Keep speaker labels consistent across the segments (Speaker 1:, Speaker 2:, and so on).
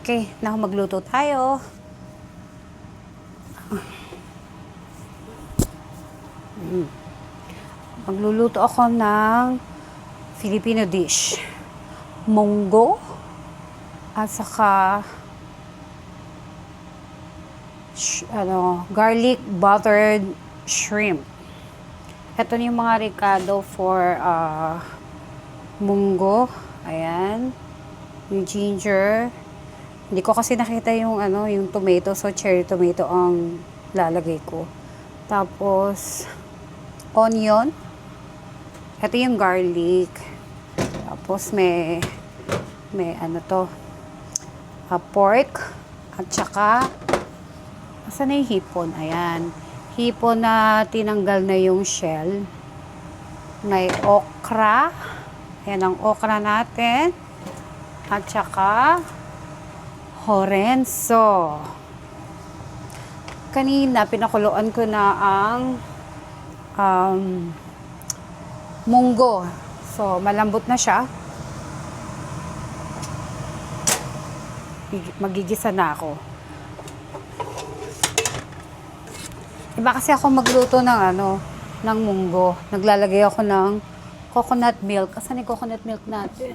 Speaker 1: Okay, na magluto tayo. Magluluto ako ng Filipino dish. Munggo at saka garlic buttered shrimp. Ito na yung mga recado for munggo. Ayan. Yung ginger. Hindi ko kasi nakita yung yung tomato, so cherry tomato ang lalagay ko. Tapos onion. Ito yung garlic. Tapos may pork at saka asan na yung hipon? Ayan. Hipon na tinanggal na yung shell. May okra. Ayan ang okra natin. At saka horenso. Kanina, pinakuluan ko na ang munggo. So, malambot na siya. Magigisa na ako. Iba kasi ako magluto ng munggo. Naglalagay ako ng coconut milk. Asan yung coconut milk natin?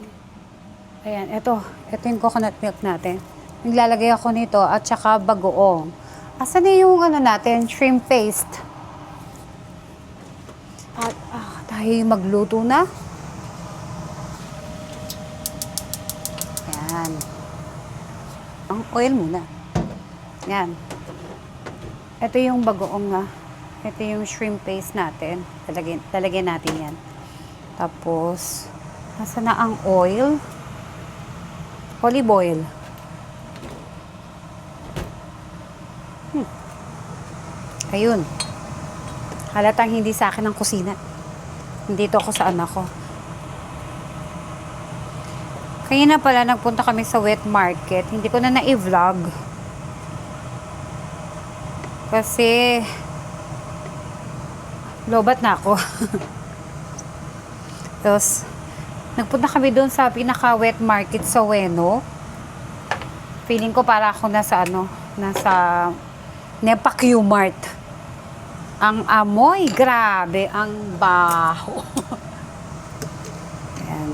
Speaker 1: Ayan, ito yung coconut milk natin. Naglalagay ako nito at saka bagoong. Asan na yung natin, shrimp paste? At tayo magluto na. Ayan. Ang oil muna. Ayan. Ito yung bagoong na. Ito yung shrimp paste natin. Talagyan natin yan. Tapos, nasa na ang oil? Olive oil. Ayun. Halatang hindi sa akin ang kusina. Dito ako sa anak ko. Kaya na pala nagpunta kami sa wet market. Hindi ko na na-vlog. Kasi lobat na ako. Tapos nagpunta kami doon sa pinaka wet market sa Ueno. Feeling ko para ako nasa Nepa Q-Mart. Ang amoy, grabe, ang baho. Ayan.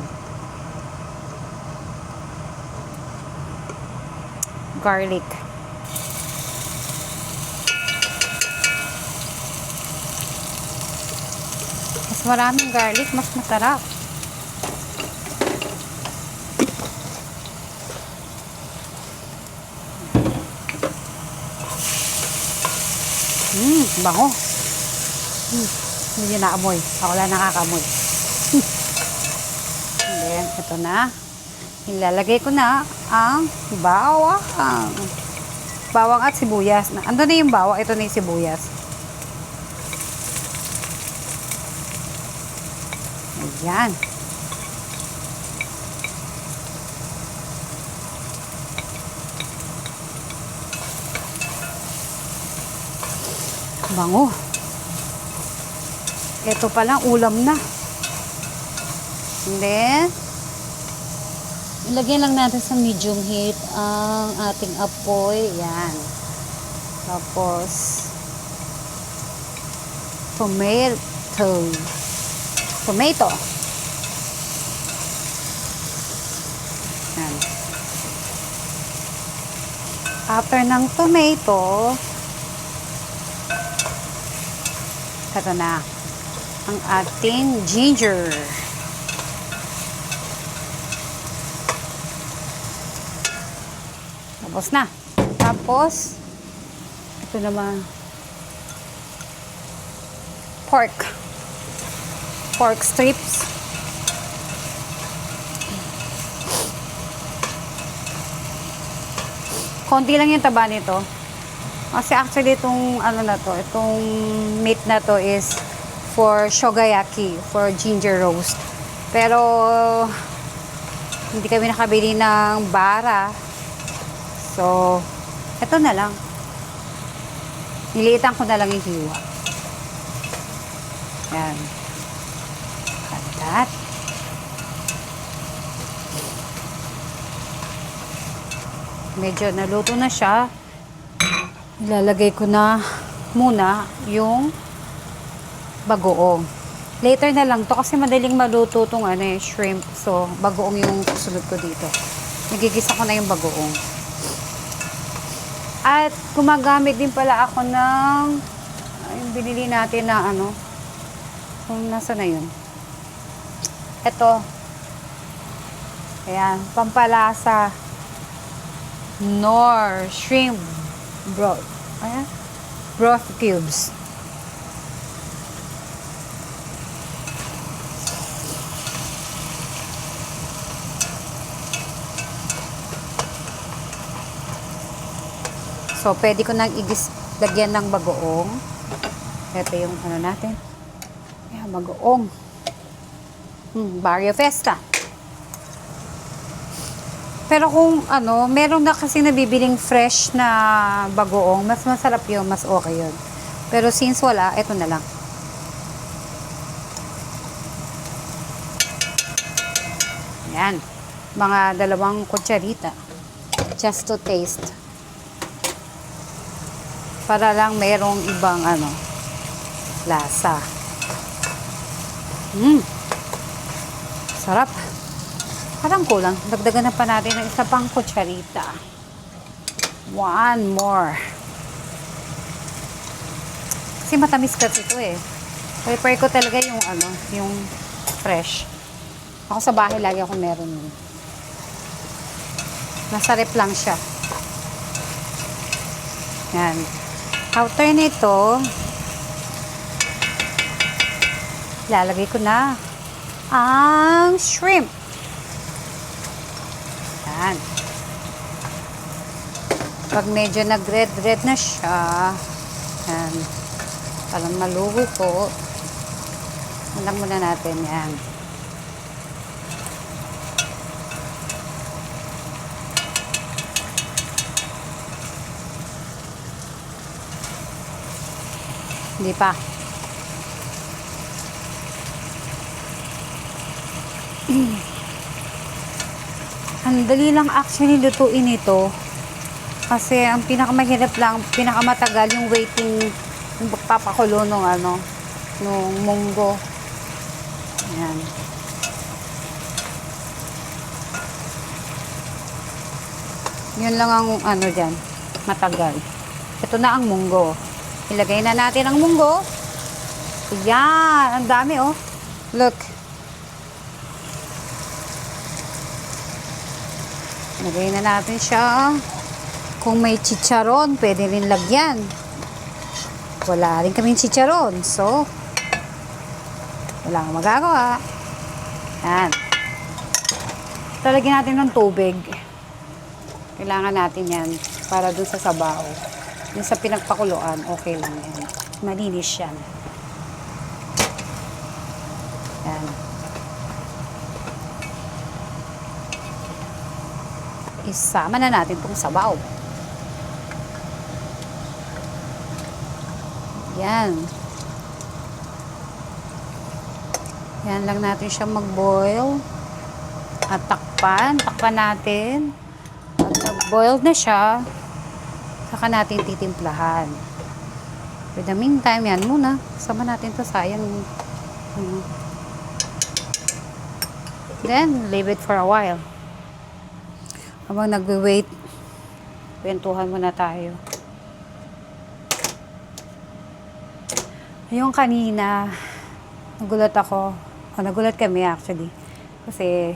Speaker 1: Garlic. Mas maraming garlic, mas masarap. Bango. Hindi na amoy. Ako lang nakakamoy. Then, ito na. Ilalagay ko na ang bawang. Bawang at sibuyas. Ando na yung bawang. Ito na yung sibuyas. Ayan. Bango. Ito palang ulam na. And then, ilagyan lang natin sa medium heat ang ating apoy. Yan. Tapos, tomato. Yan. After ng tomato, ito na ang ating ginger. Tapos na. Tapos, ito naman, pork strips. Konti lang yung taba nito. Kasi actually itong itong meat na to is for shogayaki, for ginger roast. Pero hindi kami nakabili ng bara. So, ito na lang. Niliitan ko na lang yung hiwa. Yan. medyo naluto na siya, ilalagay ko na muna yung bagoong. Later na lang to kasi madaling maluto tong shrimp. So, bagoong yung susunod ko dito. Nagigisa ko na yung bagoong. At gumagamit din pala ako ng yung binili natin na kung nasa na yun. Ito. Ayan, pampalasa. Knorr shrimp broth. Ayan. Broth cubes. So, pwede ko nang lagyan ng bagoong. Ito yung natin. Ayan, bagoong. Barrio Festa. Pero kung meron na kasi nabibiling fresh na bagoong, mas masarap yun, mas okay yun. Pero since wala, ito na lang. Ayan. Mga 2 kutsarita. Just to taste. Para lang merong ibang lasa. Sarap. Parang kulang. Dagdagan na pa natin ng isa pang kutsarita. 1 more. Kasi matamis kasi ito eh. Prefer ko talaga yung yung fresh. Ako sa bahay lagi ako meron yun. Nasa rep lang siya. Yan. After nito, lalagay ko na ang shrimp. Yan. Pag medyo nag-red na siya, yan. Parang maluto. Alam muna natin yan. Hindi pa. Ang dali lang actually lutuin ito. Kasi ang pinakamahirap lang, pinakamatagal yung waiting, yung pagpapakulo nung nung munggo. Ayan. Yun lang ang dyan. Matagal. Ito na ang munggo. Ilagay na natin ang munggo. Ayan. Ang dami oh. Look. Ilagay na natin siya. Kung may chicharon, pwede rin lagyan. Wala rin kaming chicharon. So, wala kang magagawa. Ayan. Talagyan natin ng tubig. Kailangan natin yan para dun sa sabaw. Dun sa pinagpakuluan, okay lang yan. Malinis yan. Yan. Isama na natin itong sabaw. Yan. Yan lang natin siya mag-boil. At takpan. Takpan natin. Pag nag-boil na siya, saka natin titimplahan. For the meantime, yan muna. Sama natin to sayang. Then, leave it for a while. Habang nagwe-wait, kwentuhan muna tayo. Yung kanina, nagulat ako. Nagulat kami actually. Kasi,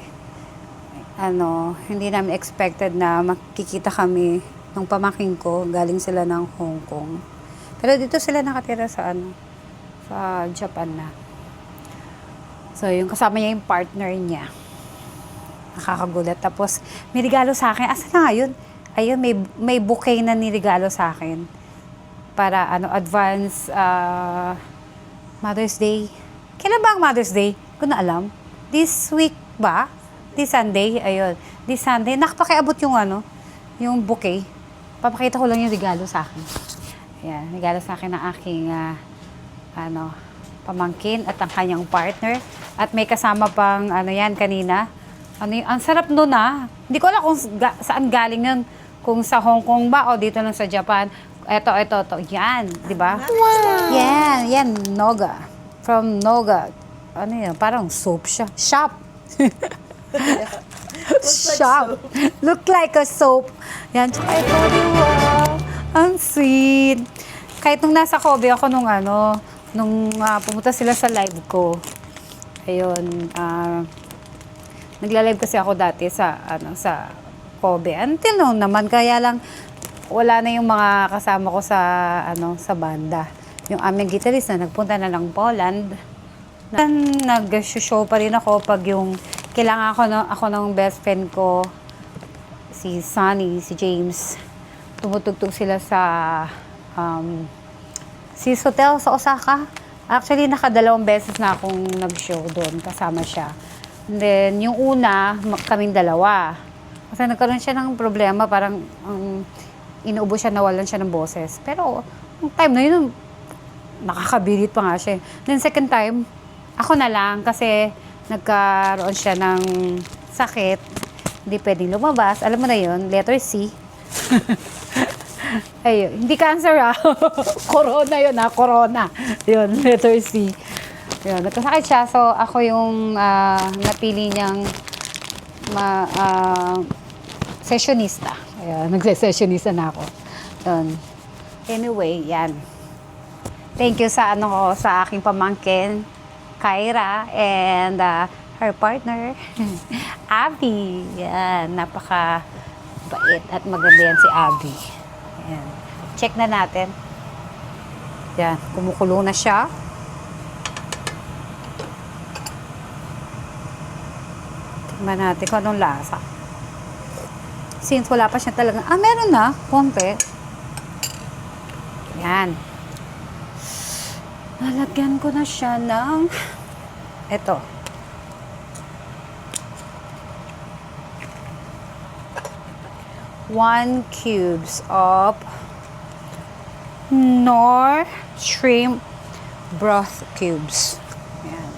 Speaker 1: hindi namin expected na makikita kami ng pamangkin ko, galing sila ng Hong Kong. Pero dito sila nakatira sa sa Japan na. So, yung kasama niya yung partner niya. Nakakagulat. Tapos, may regalo sa akin. Asa na nga yun? Ayun, may bouquet na niregalo sa akin. Para, advance Mother's Day. Kailan ba ang Mother's Day? Ko na alam. This week ba? This Sunday? Ayun. This Sunday. Nakapakiabot yung bouquet. Papakita ko lang yung regalo sa akin. Ayan, regalo sa akin ng aking pamangkin at ang kanyang partner. At may kasama pang yan kanina. Ang sarap nun Hindi ko alam kung saan galing yun. Kung sa Hong Kong ba o dito lang sa Japan, ito. Yan, di ba? Wow! Yan, Noga. From Noga. Ano yan? Parang soap siya. Shop. Shop. Look like a soap. Yan. Tsaka ito, di ba? Ang sweet. Kahit nung nasa Kobe ako nung pumunta sila sa live ko. Ayun, nagla-live kasi ako dati sa Kobe. Until noon naman, kaya lang wala na yung mga kasama ko sa banda. Yung aming guitarist na nagpunta na lang Poland. Nag-show pa rin ako pag yung kailangan ako ng best friend ko, si Sunny, si James. Tumutugtog sila sa Sis Hotel sa Osaka. Actually, nakadalawang beses na akong nag-show doon. Kasama siya. And then, yung una, kaming dalawa. Kasi nagkaroon siya ng problema. Parang inuubo siya, nawalan siya ng boses. Pero, yung time na yun, nakakabirit pa nga siya. Then, second time, ako na lang. Kasi, nagkaroon siya ng sakit. Hindi pwedeng lumabas. Alam mo na yun, letter C. Ayun, hindi cancer corona yun corona. Yun, letter C. Yun, nagkasakit siya. So, ako yung napili niyang sessionista. Ayun, nagse-sessionista na ako. Yun. Anyway, yan. Thank you sa sa aking pamangkin, Kyra, and her partner, Abby. Yan, napaka-bait at maganda yan si Abby. Ayan. Check na natin. Yan, kumukulo na siya. Tingnan natin kung anong lasa. Since wala pa siya talaga. Meron na. Konti. Yan. Nalagyan ko na siya ng ito. One cubes of Knorr shrimp broth cubes. Ayan.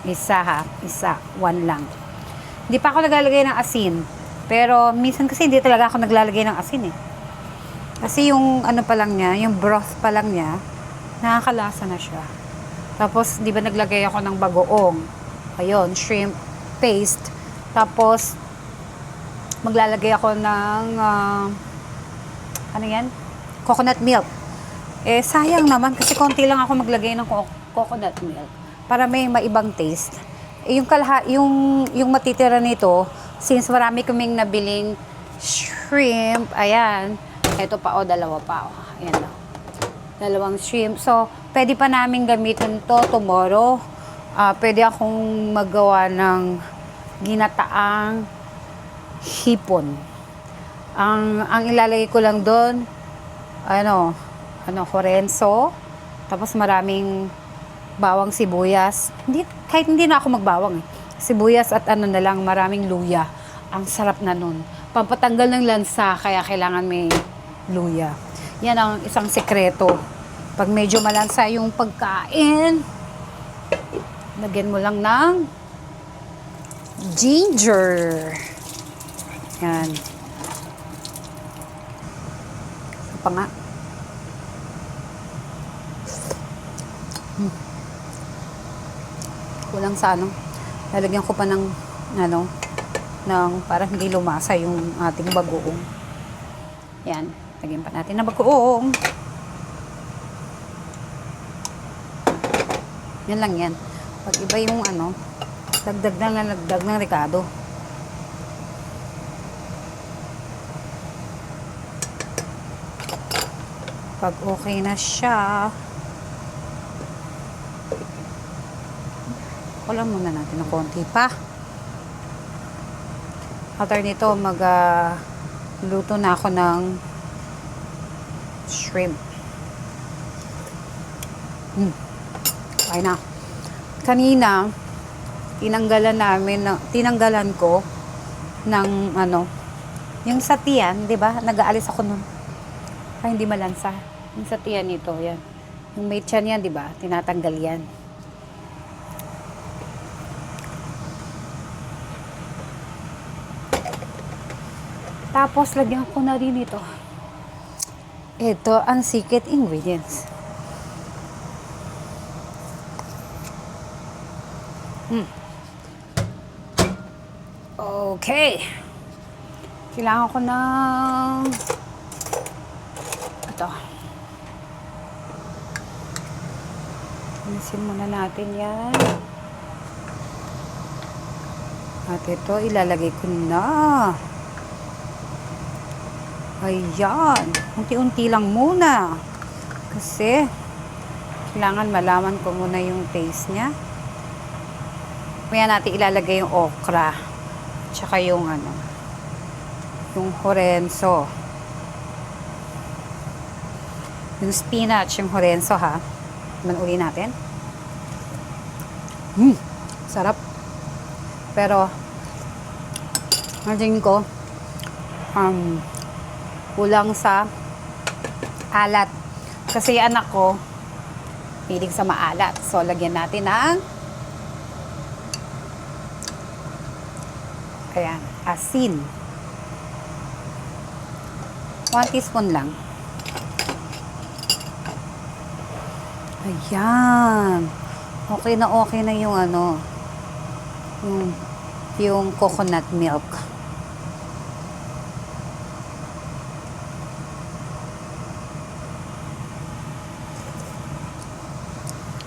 Speaker 1: Isa. One lang. Hindi pa ako naglalagay ng asin. Pero minsan kasi hindi talaga ako naglalagay ng asin Kasi yung pa lang niya, yung broth pa lang niya, nakakalasa na siya. Tapos, di ba naglagay ako ng bagoong? Ayun, shrimp paste. Tapos, maglalagay ako ng, coconut milk. Sayang naman kasi konti lang ako maglagay ng coconut milk para may maibang taste. Yung matitira nito, since marami kaming nabiling shrimp, ayan, ito pa dalawa pa ayan dalawang shrimp. So, pwede pa namin gamitin to tomorrow. Pwede akong magawa ng ginataang hipon. Ang ilalagay ko lang doon, horenso, tapos maraming bawang sibuyas. Kahit hindi na ako magbawang sibuyas at na lang, maraming luya. Ang sarap na nun. Pampatanggal ng lansa, kaya kailangan may luya. Yan ang isang sekreto. Pag medyo malansa yung pagkain, lagyan mo lang ng ginger. Yan. Ito pa nga. Kulang sa lalagyan ko pa ng parang hindi lumasa yung ating bagoong. Yan. Lagyan pa natin ng bagoong. Yan lang yan. Pag iba yung dagdag ng Ricardo. Pag okay na siya, kulang muna natin ng konti pa. After nito, luto na ako ng shrimp. Okay na. Kanina, tinanggalan ko ng yung sa tiyan, di ba? Nag-aalis ako nun. Ay, hindi malansa. Yung sa tiyan nito, yan. Yung may tiyan yan, di ba? Tinatanggal yan. Tapos, lagyan ko na rin ito. Ito ang secret ingredients. Okay. Kailangan ko ng ito. Alisin muna natin yan. At ito, ilalagay ko na. Ayan. Unti-unti lang muna. Kasi, kailangan malaman ko muna yung taste niya. Kaya natin ilalagay yung okra. Tsaka yung yung horenso. Yung spinach, yung horenso ha. Manuli natin. Sarap. Pero, imagine ko, kulang sa alat. Kasi yung anak ko, pilig sa maalat. So, lagyan natin ng ayan, asin. 1 teaspoon lang. Ayan. Okay na yung yung coconut milk.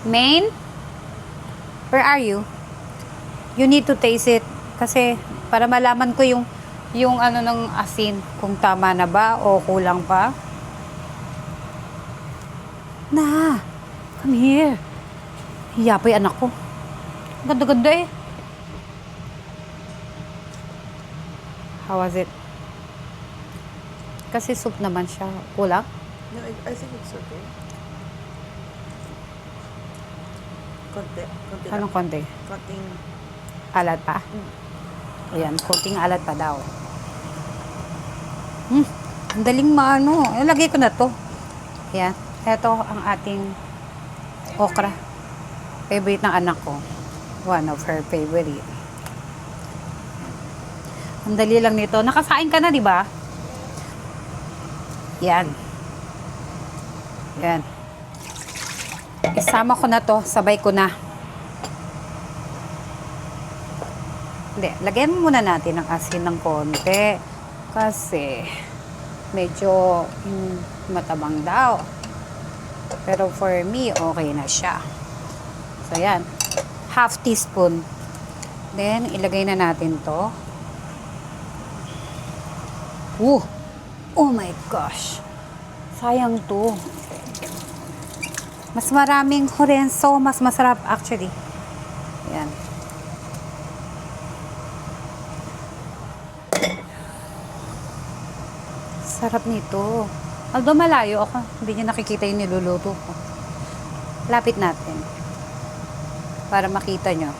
Speaker 1: Main, where are you? You need to taste it kasi para malaman ko yung ng asin kung tama na ba o kulang pa. Na, come here. Hiya pa yung anak ko. Ganda-ganda eh. How was it? Kasi soup naman siya. Kulang?
Speaker 2: No, I think it's okay. Konti lang.
Speaker 1: Anong konti?
Speaker 2: Konting
Speaker 1: Alat pa? Ayan, konting alat pa daw. Ang daling Ilagay ko na to. Ayan. Ito ang ating okra. Favorite ng anak ko. One of her favorite. Ang dali lang nito. Nakasain ka na, di ba? Yan. Yan. Isama ko na to. Sabay ko na. Hindi. Lagyan muna natin ng asin ng konti. Kasi medyo matabang daw. Pero for me, okay na siya. So, yan. Half teaspoon. Then, ilagay na natin to. Oh my gosh. Sayang to. Mas maraming horenso. Mas masarap actually. Yan. Sarap nito. Although malayo ako, hindi niyo nakikita yung niluluto ko. Lapit natin. Para makita nyo.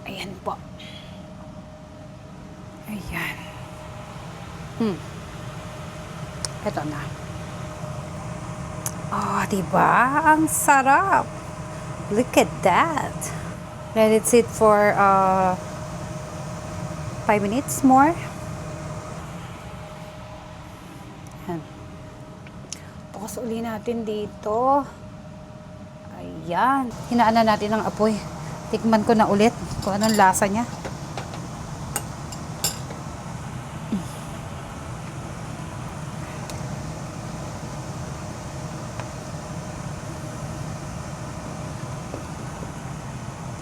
Speaker 1: Ayan po. Ayan. Ito na. Oh, diba? Ang sarap. Look at that. Let it sit for 5 minutes more. Bukas uli natin dito. Ayan. Hinaan na natin ang apoy. Tikman ko na ulit kung anong lasa niya.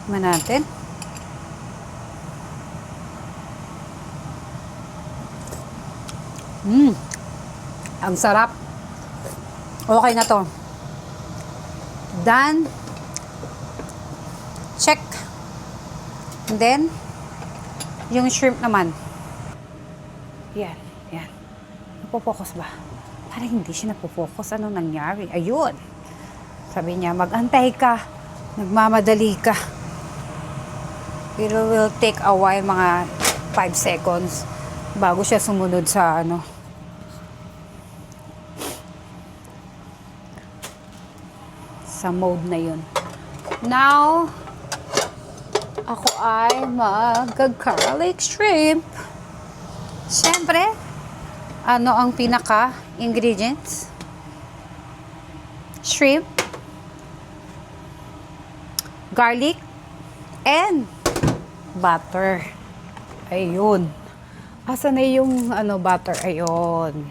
Speaker 1: Tikman natin. Ang sarap. Okay na to. Done. Check. And then, yung shrimp naman. Yan. Yan. Napopokus ba? Parang hindi siya napopokus. Ano nangyari? Ayun. Sabi niya, mag-antay ka. Nagmamadali ka. It will take a while, mga 5 seconds, bago siya sumunod sa sa mode na yun. Now, ako ay mag-garlic shrimp. Siyempre, ano ang pinaka-ingredients? Shrimp, garlic, and butter. Ayun. Asa na yung butter? Ayun.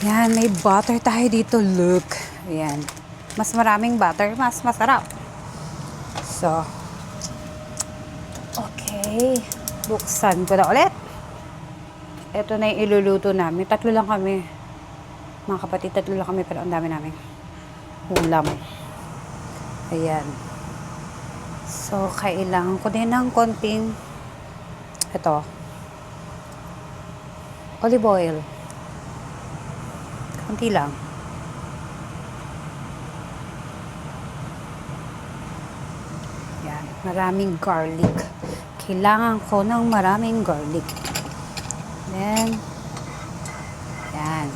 Speaker 1: Yan, may butter tayo dito. Look. Ayan. Mas maraming butter, mas masarap. So, okay. Buksan ko na ulit. Ito na yung iluluto namin. 3 lang kami. Mga kapatid, 3 lang kami, pero ang dami namin ulam. Ayan. So, kailangan ko din ng konting olive oil. Konti lang. Yan. Maraming garlic. Kailangan ko ng maraming garlic. Then, yan.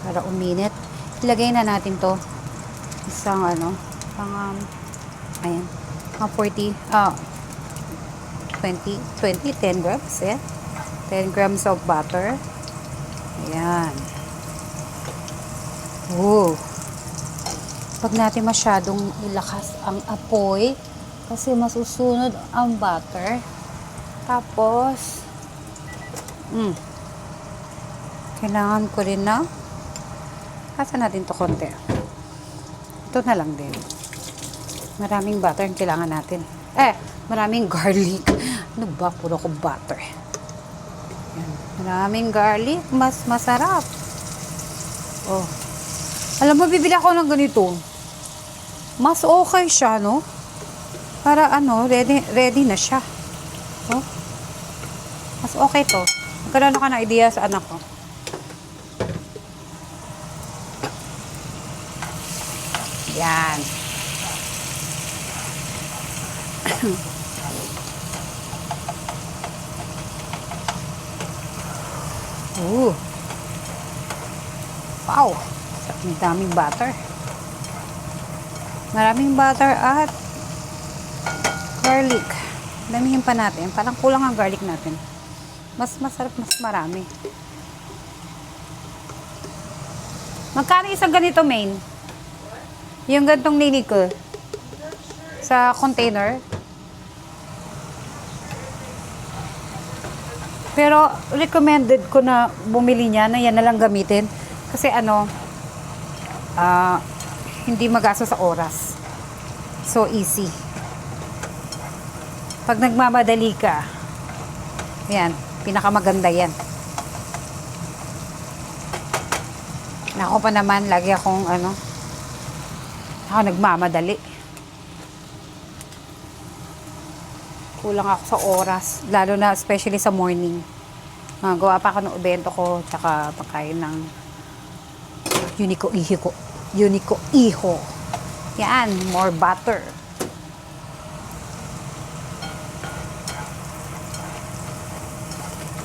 Speaker 1: Para uminit. Ilagay na natin to. Isang ayan. Mga 10 grams. Yeah. 10 grams of butter. Ayan. Whoa. Pag natin masyadong ilakas ang apoy, kasi masusunod ang butter. Tapos, kailangan ko rin na kasa natin to konti. Ito na lang din. Maraming butter ang kailangan natin. Maraming garlic. Ano ba? Puro ko butter. Yan. Maraming garlic. Mas masarap. Oh. Alam mo, bibili ako ng ganito. Mas okay siya, no? Para ready na siya. Oh. Mas okay to. Magkaroon ako ng idea sa anak ko. Yan. Ooh. Wow. Ang daming butter. Maraming butter at garlic. Damihin pa natin. Parang kulang ang garlic natin. Mas masarap, mas marami. Magkano isang ganito, main? Yung gantong nini ko. Sa container. Pero recommended ko na bumili niya na yan na lang gamitin. Kasi hindi magastos sa oras. So easy. Pag nagmamadali ka, yan, pinakamaganda yan. Ako pa naman, lagi akong ako nagmamadali. Kulang ako sa oras, lalo na especially sa morning. Gawa pa ako ng ubento ko, tsaka pagkain ng Unico Iho. Yan, more butter.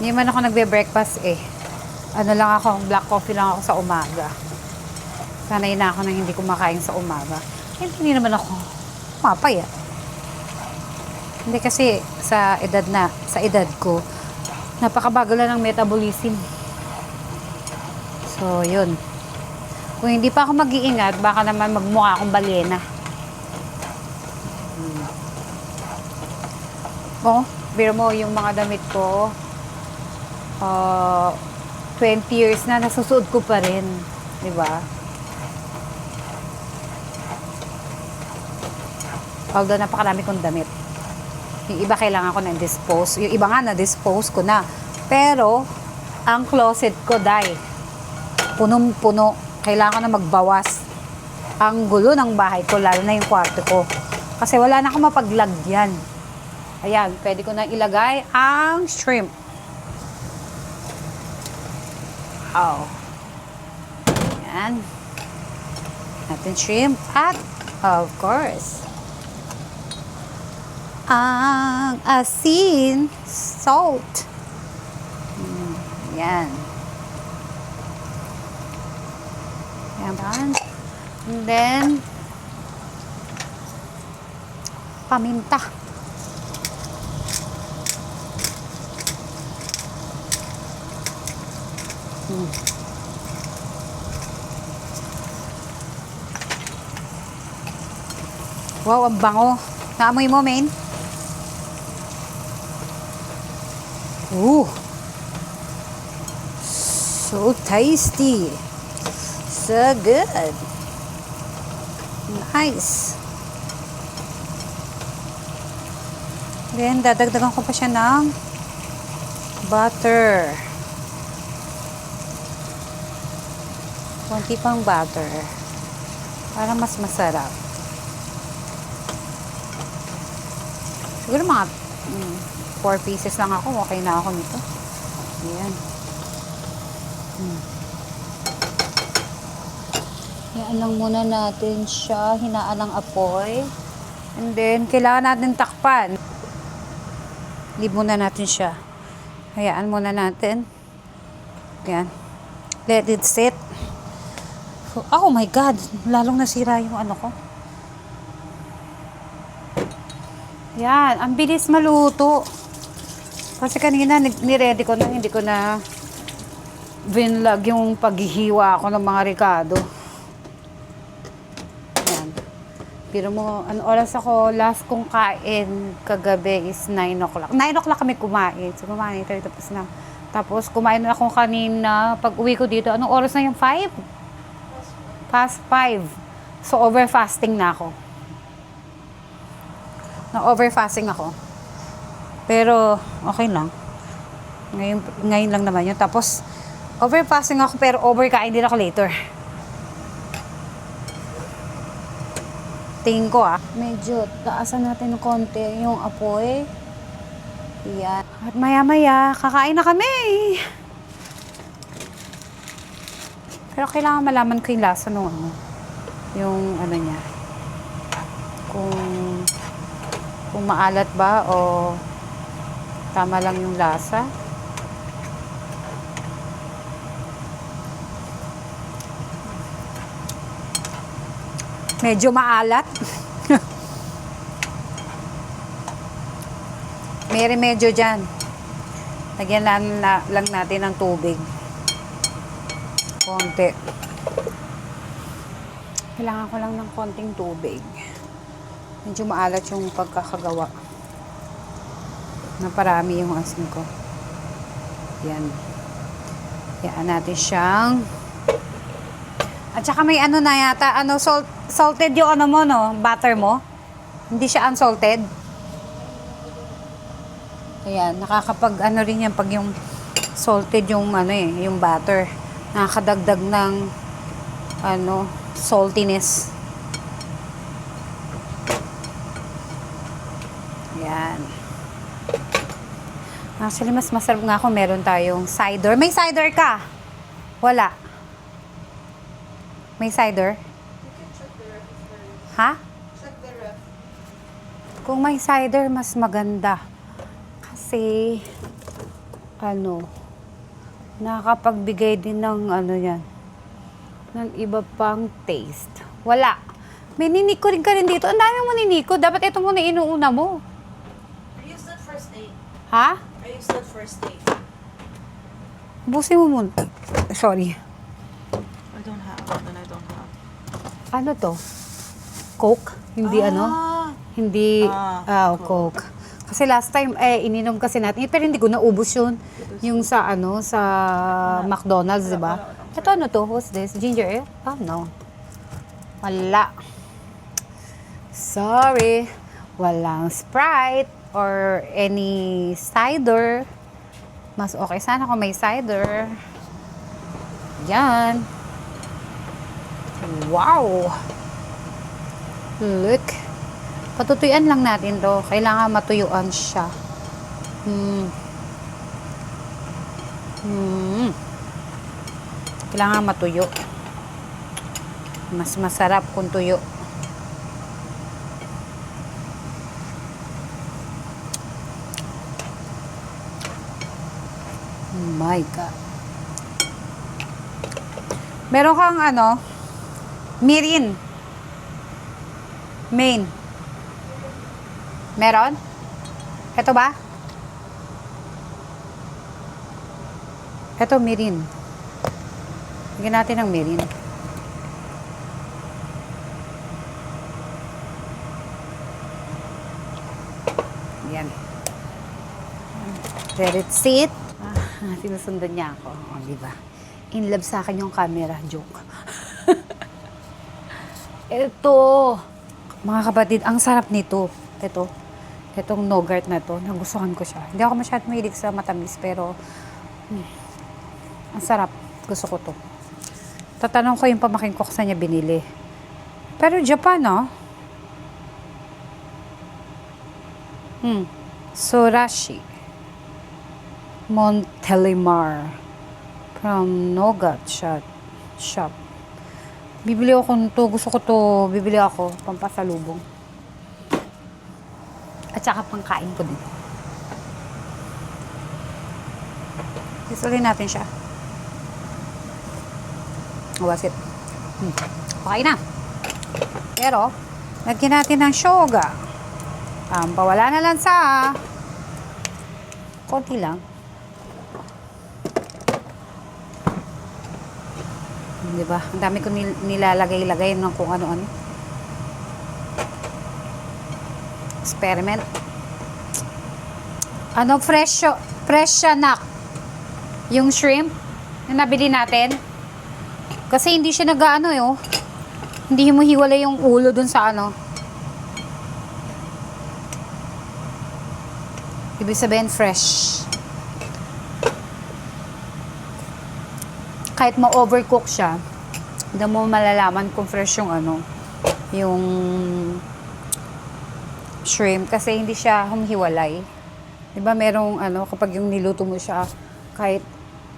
Speaker 1: Hindi man ako nagbe-breakfast lang ako, black coffee lang ako sa umaga. Sanay na ako nang hindi kumakain sa umaga. Hindi naman ako mapayat. Hindi kasi sa edad ko, napakabagal lang ng metabolism. So, yun. Kung hindi pa ako mag-iingat, baka naman magmukha akong balyena. Biro mo yung mga damit ko, 20 years na, nasusuot ko pa rin. Diba? Although napakarami kong damit. Yung iba kailangan ko na-dispose. Yung iba nga na-dispose ko na. Pero, ang closet ko, punong-puno. Kailangan ko na magbawas. Ang gulo ng bahay ko, lalo na yung kwarto ko. Kasi wala na akong mapaglagyan. Ayan, pwede ko na ilagay ang shrimp. Oh. Ayan. Natin shrimp at, of course, ang asin, salt. Yan. Yan. And then, paminta. Wow, ang bango. Naamoy mo, Main? Ooh. So tasty. So good. Nice. Then, dadagdagan ko pa siya ng butter. Konti pang butter. Para mas masarap. Siguro mga 4 pieces lang ako. Okay na ako nito. Ayan. Hinaan lang muna natin siya. Hinaan ng apoy. And then, kailangan natin takpan. Leave muna natin siya. Hayaan muna natin. Ayan. Let it sit. Oh my God! Lalong nasira yung ano ko. Yan. Ang bilis maluto. Kasi kanina, niready ko na. Hindi ko na vinlog yung paghihiwa ko ng mga ricado. Yan. Pero mo, ano oras ako, last kong kain kagabi is 9 o'clock. 9 o'clock kami kumain. So, kumain, tapos na. Tapos, kumain na ako kanina. Pag uwi ko dito, anong oras na yung 5? Past 5. So, over-fasting na ako. Na-over-fasting ako. Pero, okay lang. Ngayon lang naman yun. Tapos, over-fasting ako, pero overkain din ako later. Tingin ko medyo taasan natin ng konti yung apoy. Yan. At maya-maya, kakain na kami. Pero kailangan malaman ko yung lasa nung ano. Yung ano niya. Kung maalat ba o tama lang yung lasa. Medyo maalat. May remedyo dyan. Lagyan lang natin ng tubig. Konti. Kailangan ko lang ng konting tubig. Medyo maalat yung pagkakagawa. Naparami yung asin ko. Yan. Yan natin siyang. At saka may ano na yata, salted yung ano mo, no? Butter mo. Hindi siya unsalted. Ayan, nakakapag ano rin yan pag yung salted yung ano yung butter. Nakakadagdag ng ano, saltiness. Ayan. Actually, mas masarap nga kung meron tayong cider. May cider ka? Wala. May cider? Ha?
Speaker 2: Check the ref.
Speaker 1: Kung may cider, mas maganda. Kasi, ano, nakakapagbigay din ng ano yan, ng iba pang taste. Wala. May niniko rin ka rin dito. Ang dami mo niniko. Dapat ito muna inuuna mo.
Speaker 2: I used that first aid.
Speaker 1: Ha?
Speaker 2: I used that first aid.
Speaker 1: Busin mo muna. Sorry.
Speaker 2: I don't have. And I don't have.
Speaker 1: Ano to? Coke? Hindi ano? Hindi, Coke. Kasi last time, ininom kasi natin. Pero hindi ko naubos yun. Yung sa, ano, sa McDonald's, di ba? Ito ano to? What's this? Ginger ale? Oh, no. Wala. Sorry. Walang Sprite or any cider. Mas okay sana kung may cider. Yan. Wow! Look. Patutuyuan lang natin to. Kailangan matuyuan siya. Kailangan matuyo. Mas masarap kung tuyo. Oh my God. Meron kang ano, mirin. Main. Meron? Ito ba? Ito, mirin. Lagyan natin ng mirin. Yan. Let it sit. Sinusundan niya ako. O, diba? In love sa akin yung camera. Joke. Ito. Mga kapatid, ang sarap nito. Ito. Itong Nogurt na to. Nagustuhan ko siya. Hindi ako masyadong mahilig sa matamis, pero ang sarap. Gusto ko to. Tatanong ko yung pamaking ko sa niya binili. Pero Japan, oh. Sorashi. Montelimar. From Nougat Shop. Bibili ako nito. Gusto ko to. Bibili ako. Pampasalubong. At saka pangkain ko din. Isulin natin siya. Wasit. Okay na. Pero, lagyan natin ng shoga. Pawala na lang sa konti lang. Diba? Ang dami ko nilalagay-lagay ng kung ano-ano. Experiment. Ano, fresh siya, nak. Yung shrimp na nabili natin. Kasi hindi siya nag-ano, yo. Hindi humuhiwalay yung ulo dun sa ano. Ibig sabihin, fresh. Kahit ma-overcook siya, hindi mo malalaman kung fresh yung ano, yung shrimp. Kasi hindi siya humihiwalay. Diba merong ano, kapag yung niluto mo siya, kahit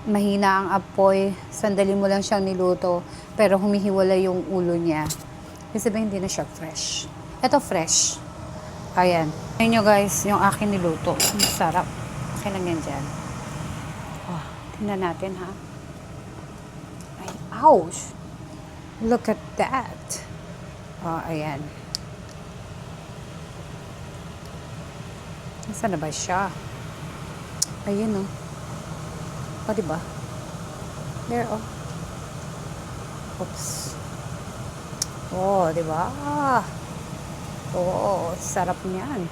Speaker 1: mahina ang apoy, sandali mo lang siyang niluto, pero humihiwalay yung ulo niya. Ibig sabihin, hindi na siya fresh. Ito fresh. Ayan. Ayan nyo guys, yung akin niluto. Ang sarap. Okay lang yan dyan. Oh, tingnan natin ha. Ay, ouch! Look at that. Oh, ayan. Nasaan na ba siya? Ayun oh. O, diba? There oh. Oops. Oh, diba? Oo, sarap niyan.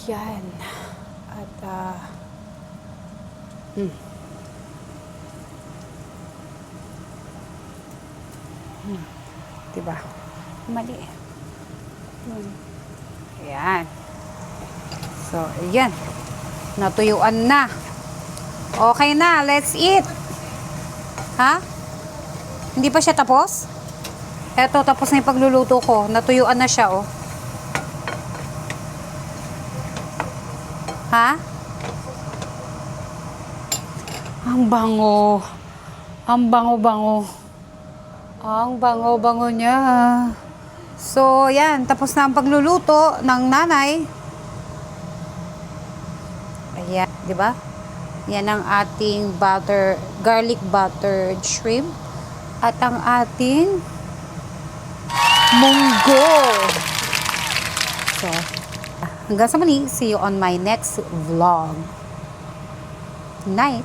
Speaker 1: Ayan. At, diba? Mali. Ayan. So, ayan. Natuyuan na. Okay na, let's eat. Ha? Hindi pa siya tapos? Eto, tapos na yung pagluluto ko. Natuyuan na siya, oh. Ha? Ang bango. Ang bango-bango. Ang bango-bango niya. So, yan. Tapos na ang pagluluto ng nanay. Ayan, di ba? Yan ang ating garlic buttered shrimp. At ang ating munggo. So, hanggang sa muli. See you on my next vlog. Night.